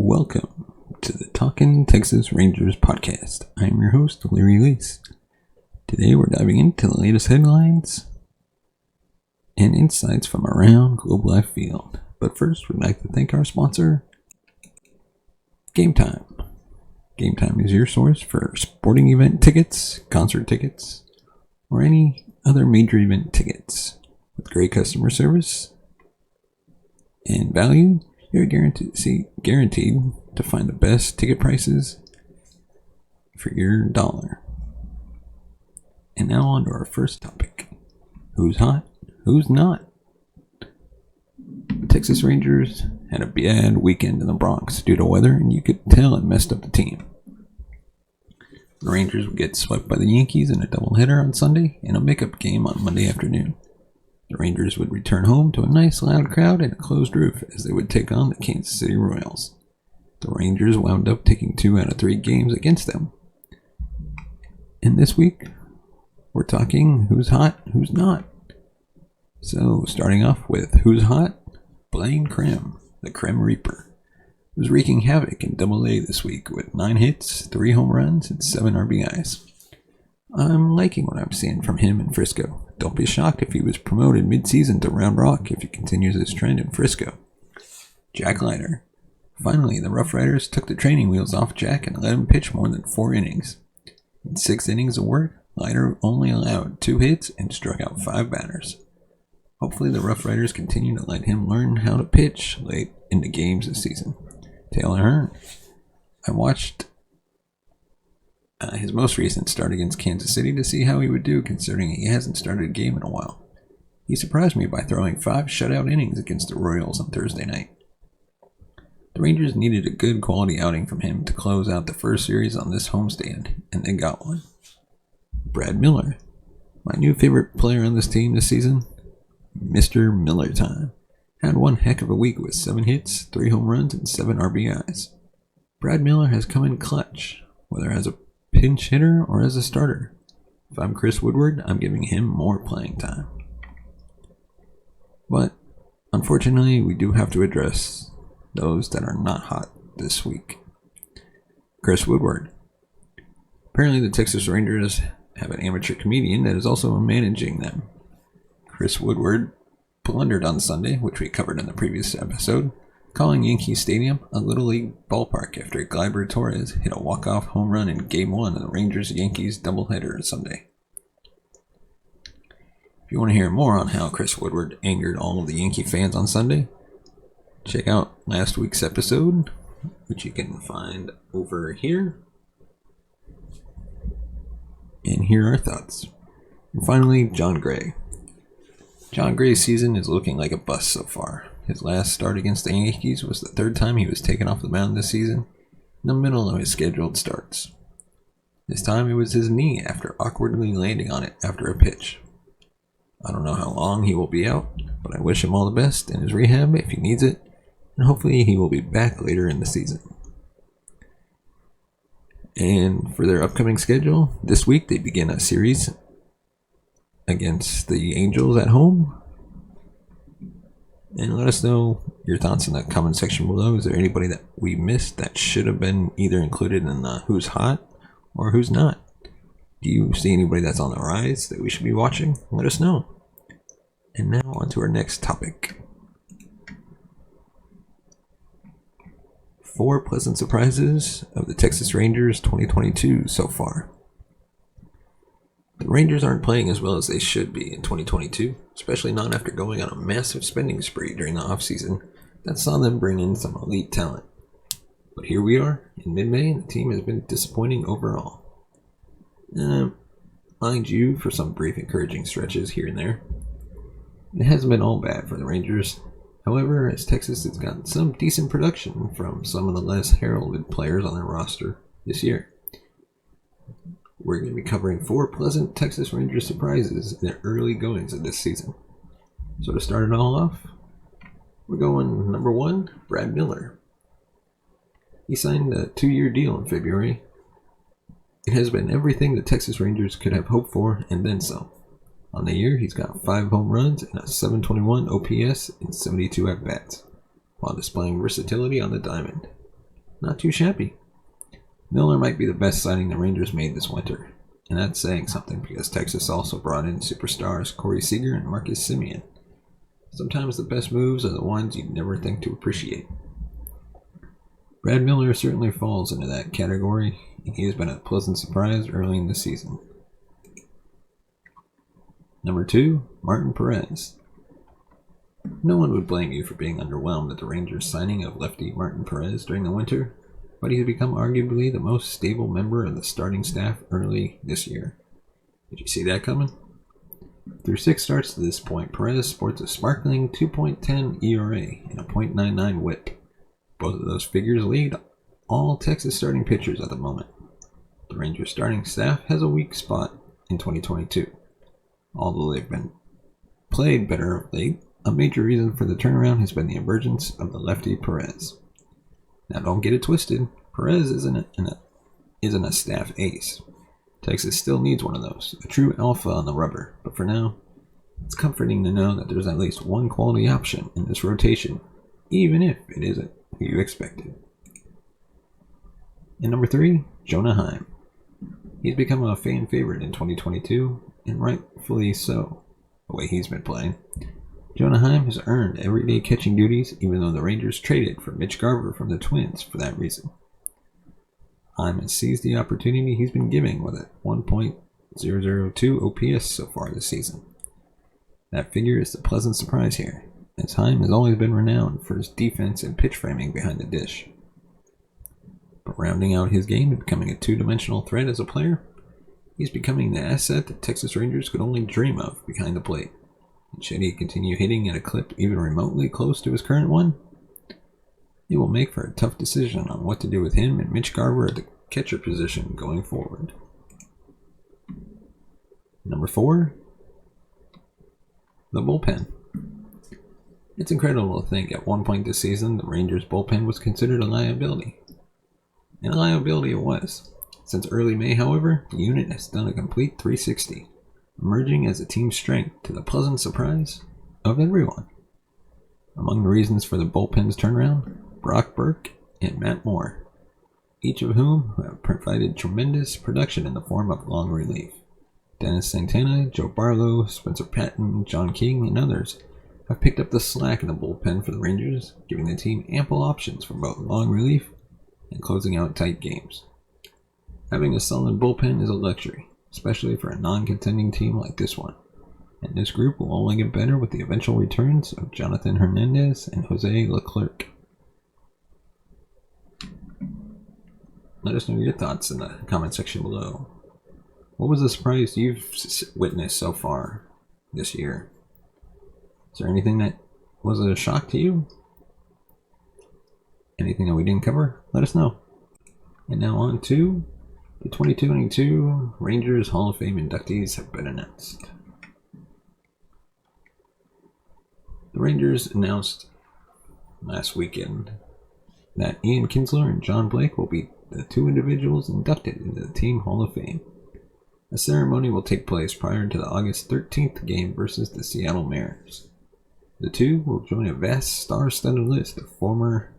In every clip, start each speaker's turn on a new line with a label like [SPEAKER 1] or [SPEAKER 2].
[SPEAKER 1] Welcome to the Talkin Texas Rangers podcast. I am your host, Larry Lease. Today we're diving into the latest headlines and insights from around Globe Life Field. But first, we'd like to thank our sponsor, Game Time. Game Time is your source for sporting event tickets, concert tickets, or any other major event tickets. With great customer service and value, you're guaranteed to find the best ticket prices for your dollar. And now on to our first topic. Who's hot? Who's not? The Texas Rangers had a bad weekend in the Bronx due to weather, and you could tell it messed up the team. The Rangers would get swept by the Yankees in a doubleheader on Sunday and a makeup game on Monday afternoon. The Rangers would return home to a nice loud crowd and a closed roof as they would take on the Kansas City Royals. The Rangers wound up taking 2 out of 3 games against them. And this week, we're talking who's hot, who's not. So, starting off with who's hot, Blaine Crim, the Crim Reaper, was wreaking havoc in Double-A this week with 9 hits, 3 home runs, and 7 RBIs. I'm liking what I'm seeing from him in Frisco. Don't be shocked if he was promoted mid-season to Round Rock if he continues his trend in Frisco. Jack Leiter. Finally, the Rough Riders took the training wheels off Jack and let him pitch more than 4 innings. In 6 innings of work, Leiter only allowed 2 hits and struck out 5 batters. Hopefully the Rough Riders continue to let him learn how to pitch late in the games this season. Taylor Hearn. I watched his most recent start against Kansas City to see how he would do, considering he hasn't started a game in a while. He surprised me by throwing 5 shutout innings against the Royals on Thursday night. The Rangers needed a good quality outing from him to close out the first series on this homestand, and they got one. Brad Miller, my new favorite player on this team this season, Mr. Miller Time, had one heck of a week with 7 hits, 3 home runs, and 7 RBIs. Brad Miller has come in clutch, whether as a pinch hitter or as a starter. If I'm Chris Woodward, I'm giving him more playing time. But, unfortunately, we do have to address those that are not hot this week. Chris Woodward. Apparently the Texas Rangers have an amateur comedian that is also managing them. Chris Woodward blundered on Sunday, which we covered in the previous episode, calling Yankee Stadium a Little League ballpark after Gleyber Torres hit a walk-off home run in Game 1 of the Rangers-Yankees doubleheader Sunday. If you want to hear more on how Chris Woodward angered all of the Yankee fans on Sunday, check out last week's episode, which you can find over here. And here are our thoughts. And finally, John Gray. John Gray's season is looking like a bust so far. His last start against the Yankees was the 3rd time he was taken off the mound this season, in the middle of his scheduled starts. This time it was his knee after awkwardly landing on it after a pitch. I don't know how long he will be out, but I wish him all the best in his rehab if he needs it, and hopefully he will be back later in the season. And for their upcoming schedule, this week they begin a series against the Angels at home. And let us know your thoughts in the comment section below. Is there anybody that we missed that should have been either included in the who's hot or who's not? Do you see anybody that's on the rise that we should be watching? Let us know. And now on to our next topic. 4 pleasant surprises of the Texas Rangers 2022 so far. The Rangers aren't playing as well as they should be in 2022, especially not after going on a massive spending spree during the offseason that saw them bring in some elite talent. But here we are, in mid-May, and the team has been disappointing overall. Mind you, for some brief encouraging stretches here and there. It hasn't been all bad for the Rangers. However, as Texas has gotten some decent production from some of the less heralded players on their roster this year. We're going to be covering 4 pleasant Texas Rangers surprises in the early goings of this season. So to start it all off, we're going number 1, Brad Miller. He signed a 2-year deal in February. It has been everything the Texas Rangers could have hoped for and then some. On the year, he's got 5 home runs and a 721 OPS in 72 at-bats, while displaying versatility on the diamond. Not too shabby. Miller might be the best signing the Rangers made this winter, and that's saying something because Texas also brought in superstars Corey Seager and Marcus Semien. Sometimes the best moves are the ones you'd never think to appreciate. Brad Miller certainly falls into that category, and he has been a pleasant surprise early in the season. Number 2, Martin Perez. No one would blame you for being underwhelmed at the Rangers' signing of lefty Martin Perez during the winter, but he has become arguably the most stable member of the starting staff early this year. Did you see that coming? Through 6 starts to this point, Perez sports a sparkling 2.10 ERA and a .99 WHIP. Both of those figures lead all Texas starting pitchers at the moment. The Rangers starting staff has a weak spot in 2022. Although they've been played better of late, a major reason for the turnaround has been the emergence of the lefty Perez. Now don't get it twisted, Perez isn't a staff ace. Texas still needs one of those, a true alpha on the rubber, but for now, it's comforting to know that there's at least one quality option in this rotation, even if it isn't who you expected. And number 3, Jonah Heim. He's become a fan favorite in 2022, and rightfully so, the way he's been playing. Jonah Heim has earned everyday catching duties, even though the Rangers traded for Mitch Garver from the Twins for that reason. Heim has seized the opportunity he's been given with a 1.002 OPS so far this season. That figure is a pleasant surprise here, as Heim has always been renowned for his defense and pitch framing behind the dish. But rounding out his game and becoming a two-dimensional threat as a player, he's becoming the asset that Texas Rangers could only dream of behind the plate. And should he continue hitting at a clip even remotely close to his current one, it will make for a tough decision on what to do with him and Mitch Garver at the catcher position going forward. Number 4, the bullpen. It's incredible to think at one point this season the Rangers bullpen was considered a liability. And a liability it was. Since early May, however, the unit has done a complete 360, emerging as a team strength to the pleasant surprise of everyone. Among the reasons for the bullpen's turnaround, Brock Burke and Matt Moore, each of whom have provided tremendous production in the form of long relief. Dennis Santana, Joe Barlow, Spencer Patton, John King, and others have picked up the slack in the bullpen for the Rangers, giving the team ample options for both long relief and closing out tight games. Having a solid bullpen is a luxury, especially for a non-contending team like this one, and this group will only get better with the eventual returns of Jonathan Hernandez and Jose Leclerc. Let us know your thoughts in the comment section below. What was the surprise you've witnessed so far this year? Is there anything that was a shock to you? Anything that we didn't cover? Let us know. And now on to the 2022 Rangers Hall of Fame inductees have been announced. The Rangers announced last weekend that Ian Kinsler and John Blake will be the 2 individuals inducted into the Team Hall of Fame. A ceremony will take place prior to the August 13th game versus the Seattle Mariners. The 2 will join a vast star-studded list of former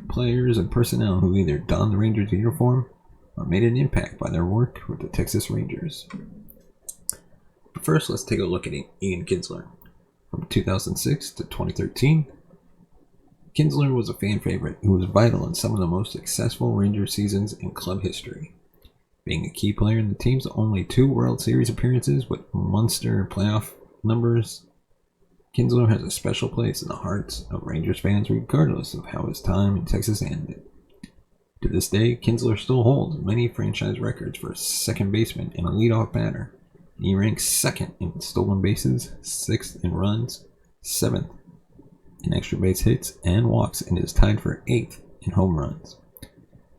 [SPEAKER 1] players and personnel who either donned the Rangers uniform or made an impact by their work with the Texas Rangers. But first, let's take a look at Ian Kinsler. From 2006 to 2013, Kinsler was a fan favorite who was vital in some of the most successful Ranger seasons in club history. Being a key player in the team's only 2 World Series appearances with monster playoff numbers, Kinsler has a special place in the hearts of Rangers fans regardless of how his time in Texas ended. To this day, Kinsler still holds many franchise records for second baseman and a leadoff batter. He ranks 2nd in stolen bases, 6th in runs, 7th in extra base hits and walks, and is tied for 8th in home runs.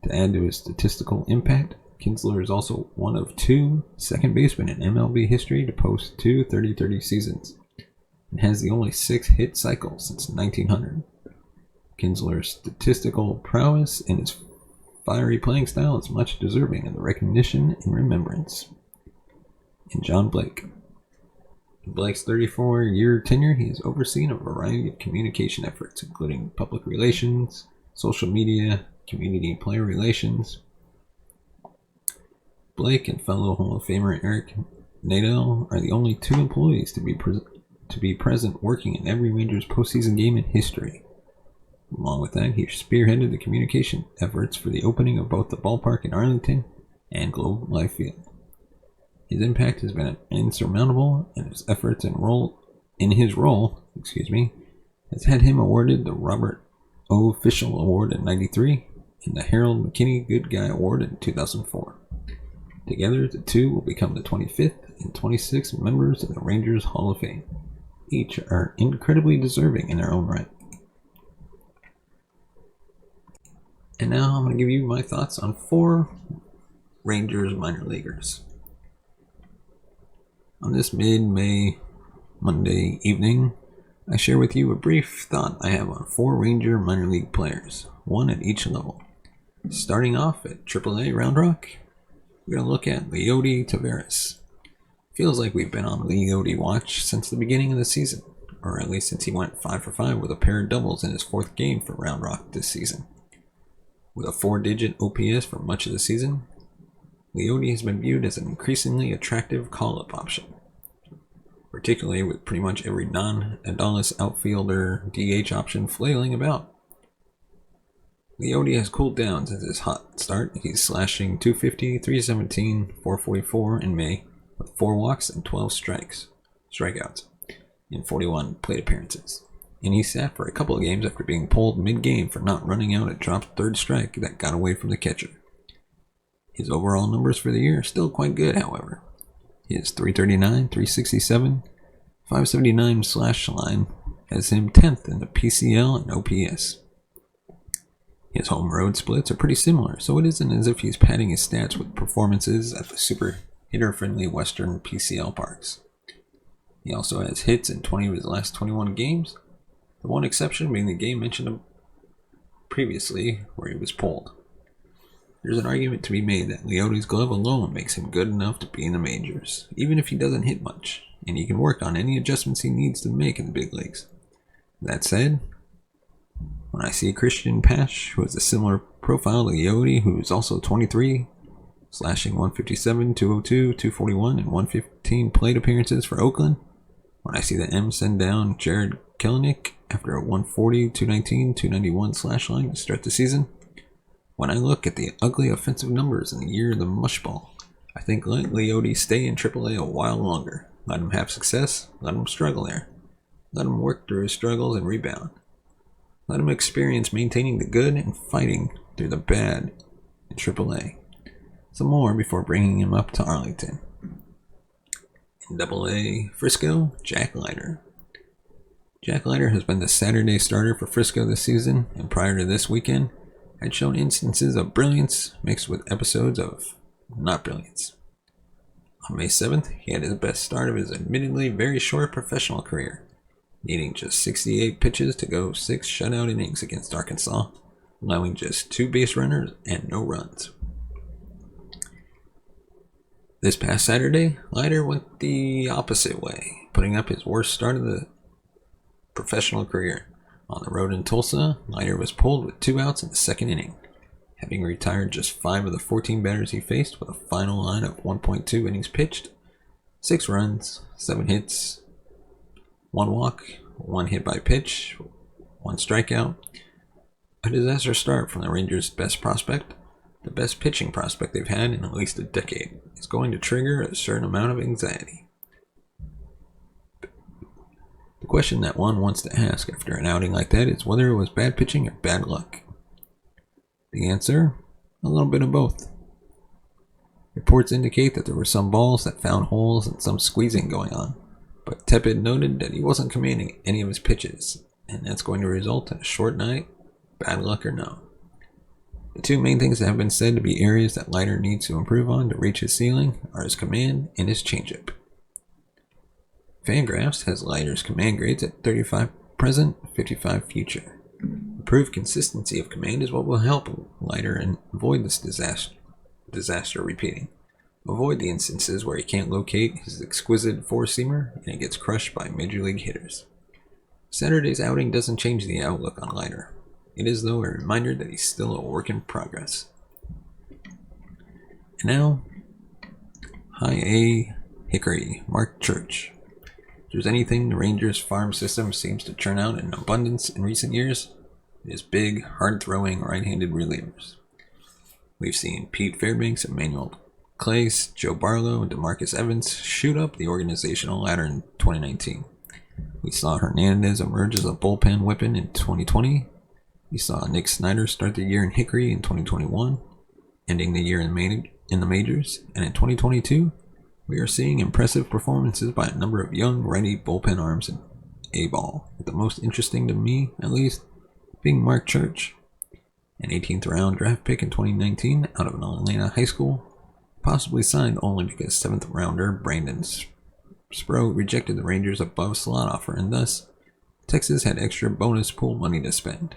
[SPEAKER 1] To add to his statistical impact, Kinsler is also one of 2 second basemen in MLB history to post 2 30-30 seasons, and has the only 6 hit cycle since 1900. Kinsler's statistical prowess and his fiery playing style is much deserving of the recognition and remembrance. And John Blake. In Blake's 34-year tenure, he has overseen a variety of communication efforts, including public relations, social media, community player relations. Blake and fellow Hall of Famer Eric Nadel are the only two employees to be present working in every Rangers postseason game in history. Along with that, he spearheaded the communication efforts for the opening of both the ballpark in Arlington and Globe Life Field. His impact has been insurmountable, and his efforts in his role has had him awarded the Robert O. Fischel Award in '93 and the Harold McKinney Good Guy Award in 2004. Together, the two will become the 25th and 26th members of the Rangers Hall of Fame. Each are incredibly deserving in their own right. And now I'm going to give you my thoughts on 4 Rangers minor leaguers. On this mid-May Monday evening, I share with you a brief thought I have on 4 Ranger minor league players, one at each level. Starting off at AAA Round Rock, we're going to look at Leody Taveras. Feels like we've been on Leody watch since the beginning of the season, or at least since he went 5 for 5 with a pair of doubles in his 4th game for Round Rock this season. With a 4-digit OPS for much of the season, Leody has been viewed as an increasingly attractive call-up option, particularly with pretty much every non-Adolis outfielder DH option flailing about. Leody has cooled down since his hot start. He's slashing .250, .317, .444 in May, with 4 walks and 12 strikeouts in 41 plate appearances. And he sat for a couple of games after being pulled mid-game for not running out a dropped third strike that got away from the catcher. His overall numbers for the year are still quite good, however. His .339, .367, .579 slash line has him 10th in the PCL and OPS. His home road splits are pretty similar, so it isn't as if he's padding his stats with performances at the super hitter-friendly Western PCL parks. He also has hits in 20 of his last 21 games, the one exception being the game mentioned previously where he was pulled. There's an argument to be made that Leody's glove alone makes him good enough to be in the majors, even if he doesn't hit much, and he can work on any adjustments he needs to make in the big leagues. That said, when I see Christian Pash, who has a similar profile to Leody, who is also 23, slashing .157, .202, .241, and .115 plate appearances for Oakland, when I see the M send down Jared Kelenic after a .140, .219, .291 slash line to start the season, when I look at the ugly offensive numbers in the year of the mushball, I think let Leody stay in AAA a while longer. Let him have success, let him struggle there. Let him work through his struggles and rebound. Let him experience maintaining the good and fighting through the bad in AAA. Some more before bringing him up to Arlington. In AA Frisco, Jack Leiter. Jack Leiter has been the Saturday starter for Frisco this season, and prior to this weekend, had shown instances of brilliance mixed with episodes of not brilliance. On May 7th, he had his best start of his admittedly very short professional career, needing just 68 pitches to go 6 shutout innings against Arkansas, allowing just 2 base runners and no runs. This past Saturday, Leiter went the opposite way, putting up his worst start of the professional career. On the road in Tulsa, Leiter was pulled with 2 outs in the 2nd inning, having retired just 5 of the 14 batters he faced with a final line of 1.2 innings pitched, 6 runs, 7 hits, 1 walk, 1 hit by pitch, 1 strikeout. A disaster start from the Rangers' best prospect, the best pitching prospect they've had in at least a decade, is going to trigger a certain amount of anxiety. The question that one wants to ask after an outing like that is whether it was bad pitching or bad luck. The answer? A little bit of both. Reports indicate that there were some balls that found holes and some squeezing going on, but Tepid noted that he wasn't commanding any of his pitches, and that's going to result in a short night, bad luck or no. The 2 main things that have been said to be areas that Leiter needs to improve on to reach his ceiling are his command and his changeup. Fangraphs has Leiter's command grades at 35 present, 55 future. Improved consistency of command is what will help Leiter and avoid this disaster repeating. Avoid the instances where he can't locate his exquisite 4-seamer and it gets crushed by major league hitters. Saturday's outing doesn't change the outlook on Leiter. it is, though, a reminder that he's still a work in progress. And now, High A Hickory, Mark Church. If there's anything the Rangers farm system seems to churn out in abundance in recent years, it is big, hard-throwing, right-handed relievers. We've seen Pete Fairbanks, Emmanuel Clace, Joe Barlow, and DeMarcus Evans shoot up the organizational ladder in 2019. We saw Hernandez emerge as a bullpen weapon in 2020. We saw Nick Snyder start the year in Hickory in 2021, ending the year in the majors, and in 2022, we are seeing impressive performances by a number of young righty bullpen arms in A-ball, with the most interesting to me, at least, being Mark Church, an 18th round draft pick in 2019 out of an Atlanta high school, possibly signed only because 7th rounder Brandon Spro rejected the Rangers' above slot offer, and thus Texas had extra bonus pool money to spend.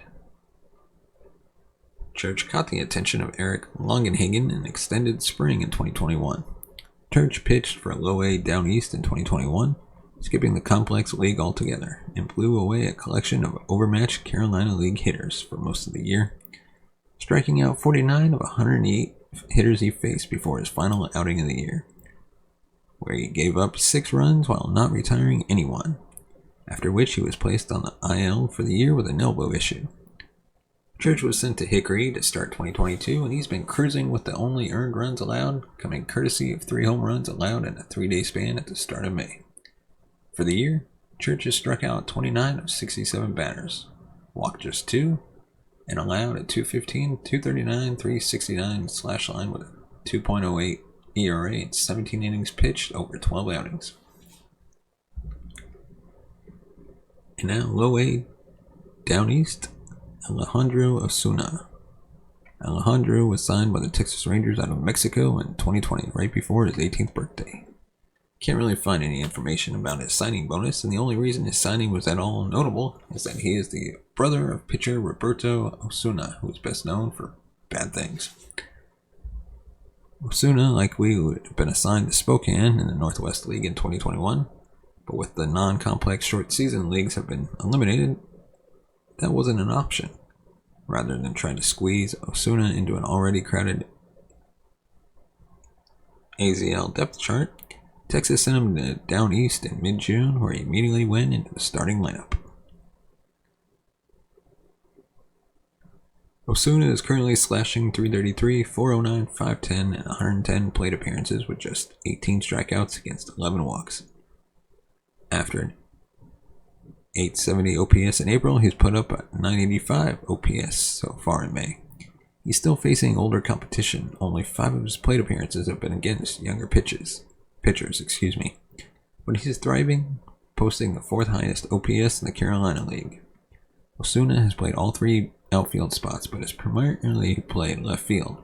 [SPEAKER 1] Church caught the attention of Eric Longenhagen in extended spring in 2021. Church pitched for Low A Down East in 2021, skipping the complex league altogether, and blew away a collection of overmatched Carolina League hitters for most of the year, striking out 49 of 108 hitters he faced before his final outing of the year, where he gave up 6 runs while not retiring anyone, after which he was placed on the IL for the year with an elbow issue. Church was sent to Hickory to start 2022, and he's been cruising with the only earned runs allowed, coming courtesy of 3 home runs allowed in a 3-day span at the start of May. For the year, Church has struck out 29 of 67 batters, walked just 2, and allowed a .215, .239, .369 slash line with a 2.08 ERA and 17 innings pitched over 12 outings. And now Low A Down East, Alejandro Osuna. Alejandro was signed by the Texas Rangers out of Mexico in 2020, right before his 18th birthday. Can't really find any information about his signing bonus, and the only reason his signing was at all notable is that he is the brother of pitcher Roberto Osuna, who is best known for bad things. Osuna likely would have been assigned to Spokane in the Northwest League in 2021, but with the non-complex short season leagues have been eliminated, that wasn't an option. Rather than trying to squeeze Osuna into an already crowded AZL depth chart, Texas sent him to Down East in mid-June, where he immediately went into the starting lineup. Osuna is currently slashing .333, .409, .510, and 110 plate appearances with just 18 strikeouts against 11 walks. After an .870 OPS in April, he's put up a .985 OPS so far in May. He's still facing older competition. Only 5 of his plate appearances have been against younger pitchers. But he's thriving, posting the 4th highest OPS in the Carolina League. Osuna has played all 3 outfield spots, but has primarily played left field.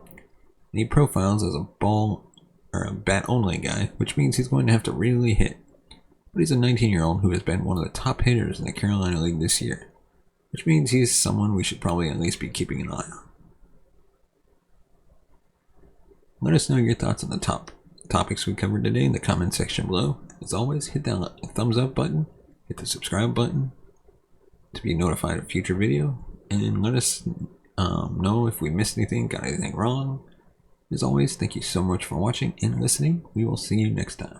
[SPEAKER 1] And he profiles as a bat-only guy, which means he's going to have to really hit. But he's a 19-year-old who has been one of the top hitters in the Carolina League this year, which means he's someone we should probably at least be keeping an eye on. Let us know your thoughts on the topics we covered today in the comment section below. As always, hit that thumbs up button, hit the subscribe button to be notified of future video, and let us know if we missed anything, got anything wrong. As always, thank you so much for watching and listening. We will see you next time.